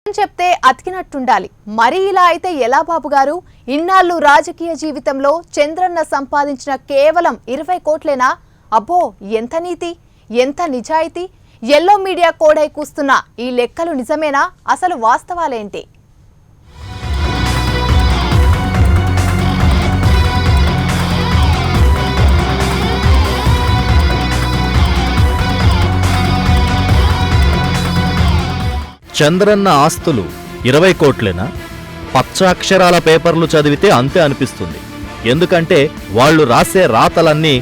చెప్తే అతికినట్టుండాలి. మరి ఇలా అయితే ఎలా బాబు గారు? ఇన్నాళ్ళు రాజకీయ జీవితంలో చంద్రన్న సంపాదించిన కేవలం 20 కోట్లేనా? అబ్బో, ఎంత నీతి, ఎంత నిజాయితీ! ఎల్లో మీడియా కోడై కూస్తున్న ఈ లెక్కలు నిజమేనా? అసలు వాస్తవాలేంటి? చంద్రన్న ఆస్తులు 20 కోట్లేనా? పచ్చాక్షరాల పేపర్లు చదివితే అంతే అనిపిస్తుంది. ఎందుకంటే వాళ్ళు రాసే రాతలన్నీ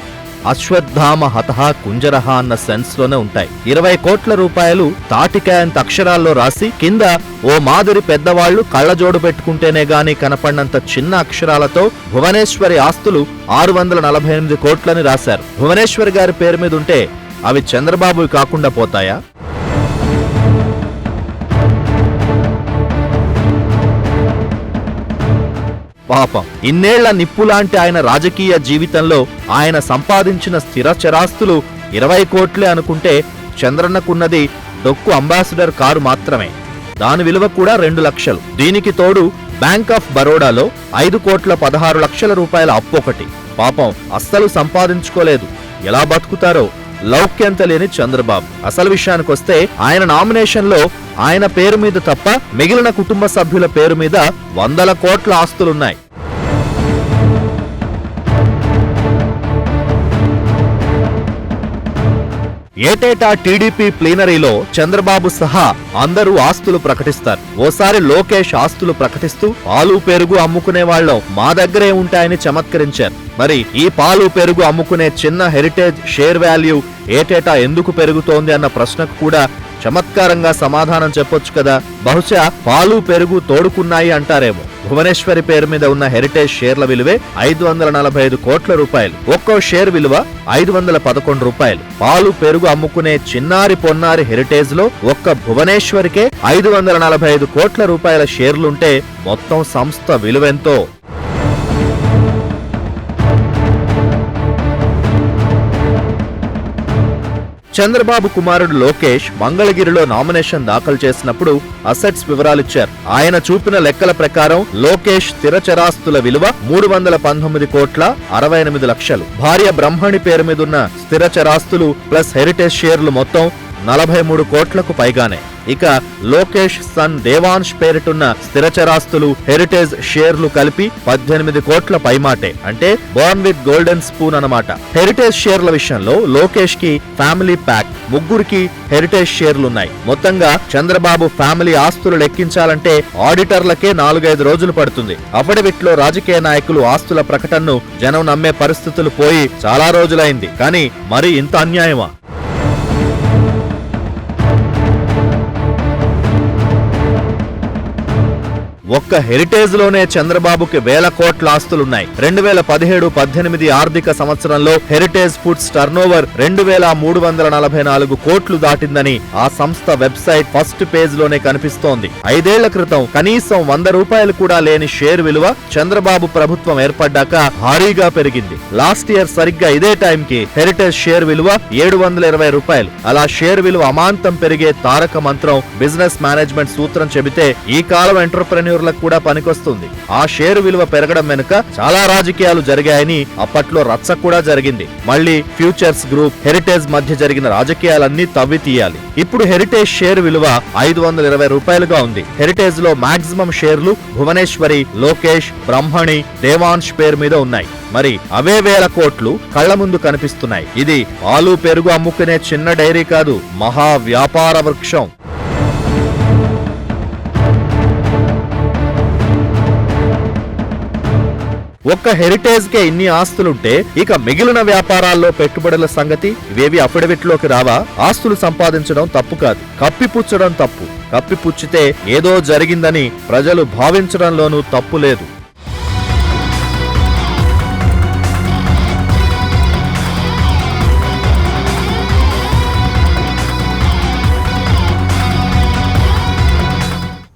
అశ్వత్థామ హతః కుంజరః అన్న సెన్స్లోనే ఉంటాయి. 20 కోట్ల రూపాయలు తాటికాయంత అక్షరాల్లో రాసి కింద ఓ మాదిరి పెద్దవాళ్లు కళ్ళజోడు పెట్టుకుంటేనే గాని కనపడినంత చిన్న అక్షరాలతో భువనేశ్వరి ఆస్తులు 648 కోట్లని రాశారు. భువనేశ్వరి గారి పేరు మీద ఉంటే అవి చంద్రబాబు కాకుండా పోతాయా? పాపం, ఇన్నేళ్ల నిప్పులాంటి ఆయన రాజకీయ జీవితంలో ఆయన సంపాదించిన స్థిర చరాస్తులు 20 కోట్లే అనుకుంటే చంద్రన్నకున్నది డొక్కు అంబాసిడర్ కారు మాత్రమే. దాని విలువ కూడా 2 లక్షలు. దీనికి తోడు బ్యాంక్ ఆఫ్ బరోడాలో 5 కోట్ల 16 లక్షల రూపాయల అప్పు ఒకటి. పాపం, అస్సలు సంపాదించుకోలేదు. ఎలా బతుకుతారో లౌక్యంత లేని చంద్రబాబు. అసలు విషయానికొస్తే ఆయన నామినేషన్లో ఆయన పేరు మీద తప్ప మిగిలిన కుటుంబ సభ్యుల పేరు మీద 100 కోట్ల ఆస్తులున్నాయి. ఏటేటా టీడీపీ ప్లీనరీలో చంద్రబాబు సహా అందరూ ఆస్తులు ప్రకటిస్తారు. ఓసారి లోకేష్ ఆస్తులు ప్రకటిస్తూ పాలు పెరుగు అమ్ముకునే వాళ్ళం మా దగ్గరే ఉంటాయని చమత్కరించారు. మరి ఈ పాలు పెరుగు అమ్ముకునే చిన్న హెరిటేజ్ షేర్ వాల్యూ ఏటేటా ఎందుకు పెరుగుతోంది అన్న ప్రశ్నకు కూడా చమత్కారంగా సమాధానం చెప్పొచ్చు కదా. బహుశా పాలు పెరుగు తోడుకున్నాయి అంటారేమో. భువనేశ్వరి పేరు మీద ఉన్న హెరిటేజ్ షేర్ల విలువే 545 కోట్ల రూపాయలు. ఒక్కో షేర్ విలువ 511 రూపాయలు. పాలు పెరుగు అమ్ముకునే చిన్నారి పొన్నారి హెరిటేజ్ లో ఒక్క భువనేశ్వరికే 545 కోట్ల రూపాయల షేర్లుంటే మొత్తం సంస్థ విలువెంతో? చంద్రబాబు కుమారుడు లోకేష్ మంగళగిరిలో నామినేషన్ దాఖలు చేసినప్పుడు అసెట్స్ వివరాలిచ్చారు. ఆయన చూపిన లెక్కల ప్రకారం లోకేష్ స్థిర చరాస్తుల విలువ 319 కోట్ల 68 లక్షలు. భార్య బ్రహ్మణి పేరు మీదున్న స్థిర చరాస్తులు ప్లస్ హెరిటేజ్ షేర్లు మొత్తం 43 కోట్లకు పైగానే. ఇక లోకేష్ సన్ దేవాంశ్ పేరిటున్న స్థిర చరాస్తులు హెరిటేజ్ షేర్లు కలిపి 18 కోట్ల పైమాటే. అంటే బోర్న్ విత్ గోల్డెన్ స్పూన్ అన్నమాట. హెరిటేజ్ షేర్ల విషయంలో లోకేష్ కి ఫ్యామిలీ ప్యాక్, ముగ్గురికి హెరిటేజ్ షేర్లున్నాయి. మొత్తంగా చంద్రబాబు ఫ్యామిలీ ఆస్తులు లెక్కించాలంటే ఆడిటర్లకే 4-5 రోజులు పడుతుంది. అఫిడవిట్లో రాజకీయ నాయకులు ఆస్తుల ప్రకటనను జనం నమ్మే పరిస్థితులు పోయి చాలా రోజులైంది. కానీ మరి ఇంత అన్యాయమా? ఒక్క హెరిటేజ్ లోనే చంద్రబాబుకి 1000 కోట్ల ఆస్తులున్నాయి. 2017-18 ఆర్థిక సంవత్సరంలో హెరిటేజ్ ఫుడ్స్ టర్నోవర్ 2344 కోట్లు దాటిందని ఆ సంస్థ వెబ్సైట్ ఫస్ట్ పేజ్ లోనే కనిపిస్తోంది. 5 ఏళ్ల క్రితం కనీసం 100 రూపాయలు కూడా లేని షేర్ విలువ చంద్రబాబు ప్రభుత్వం ఏర్పడ్డాక భారీగా పెరిగింది. లాస్ట్ ఇయర్ సరిగ్గా ఇదే టైం కి హెరిటేజ్ షేర్ విలువ 720 రూపాయలు. అలా షేర్ విలువ అమాంతం పెరిగే తారక మంత్రం బిజినెస్ మేనేజ్మెంట్ సూత్రం చెబితే ఈ కాలం ఎంటర్‌ప్రెన్యూర్ కూడా పనికొస్తుంది. ఆ షేరు విలువ పెరగడం వెనుక చాలా రాజకీయాలు జరిగాయని అప్పట్లో రచ్చ కూడా జరిగింది. మళ్ళీ ఫ్యూచర్స్ గ్రూప్, హెరిటేజ్ మధ్య జరిగిన రాజకీయాలన్నీ తవ్వి తీయాలి. ఇప్పుడు హెరిటేజ్ షేర్ విలువ 520 రూపాయలుగా ఉంది. హెరిటేజ్ లో మాక్సిమం షేర్లు భువనేశ్వరి, లోకేష్, బ్రహ్మణి, దేవాంశ్ పేరు మీద ఉన్నాయి. మరి అవే 1000 కోట్లు కళ్ల ముందు కనిపిస్తున్నాయి. ఇది పాలు పెరుగు అమ్ముకునే చిన్న డైరీ కాదు, మహా వ్యాపార వృక్షం. ఒక్క హెరిటేజ్ కే ఇన్ని ఆస్తులుంటే ఇక మిగిలిన వ్యాపారాల్లో పెట్టుబడుల సంగతి? ఇవేవి అఫిడవిట్లోకి రావా? ఆస్తులు సంపాదించడం తప్పు కాదు, కప్పిపుచ్చడం తప్పు. కప్పిపుచ్చితే ఏదో జరిగిందని ప్రజలు భావించడంలోనూ తప్పు లేదు.